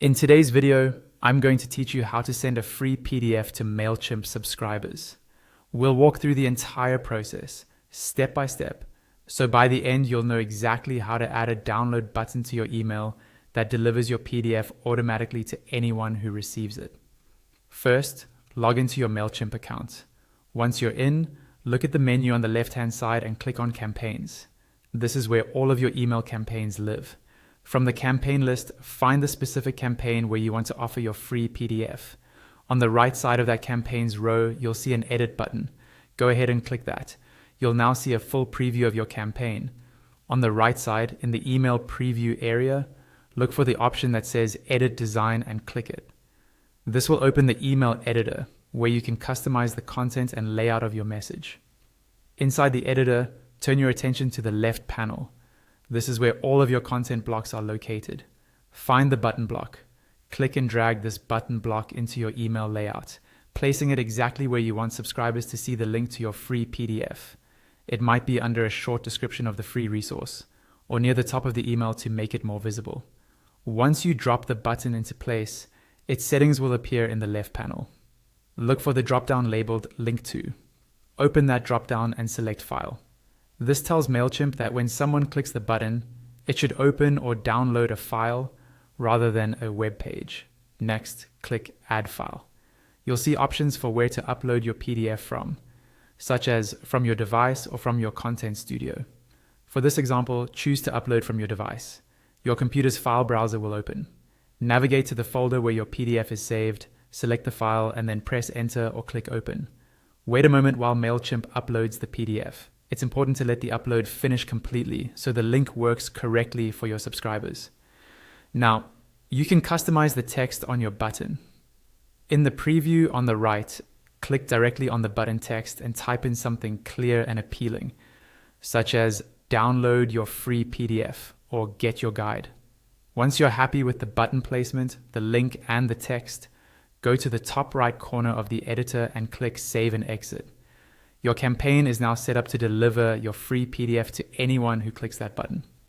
In today's video, I'm going to teach you how to send a free PDF to Mailchimp subscribers. We'll walk through the entire process, step by step, so by the end you'll know exactly how to add a download button to your email that delivers your PDF automatically to anyone who receives it. First, log into your Mailchimp account. Once you're in, look at the menu on the left-hand side and click on Campaigns. This is where all of your email campaigns live. From the campaign list, find the specific campaign where you want to offer your free PDF. On the right side of that campaigns row, you'll see an edit button. Go ahead and click that. You'll now see a full preview of your campaign. On the right side, in the email preview area, look for the option that says Edit Design and click it. This will open the email editor, where you can customize the content and layout of your message. Inside the editor, turn your attention to the left panel. This is where all of your content blocks are located. Find the button block. Click and drag this button block into your email layout, placing it exactly where you want subscribers to see the link to your free PDF. It might be under a short description of the free resource, or near the top of the email to make it more visible. Once you drop the button into place, its settings will appear in the left panel. Look for the drop-down labeled Link To. Open that drop-down and select File. This tells Mailchimp that when someone clicks the button, it should open or download a file rather than a web page. Next, click Add File. You'll see options for where to upload your PDF from, such as from your device or from your content studio. For this example, choose to upload from your device. Your computer's file browser will open. Navigate to the folder where your PDF is saved, select the file, and then press Enter or click Open. Wait a moment while Mailchimp uploads the PDF. It's important to let the upload finish completely so the link works correctly for your subscribers. Now, you can customize the text on your button. In the preview on the right, click directly on the button text and type in something clear and appealing, such as download your free PDF or get your guide. Once you're happy with the button placement, the link, and the text, go to the top right corner of the editor and click Save and Exit. Your campaign is now set up to deliver your free PDF to anyone who clicks that button.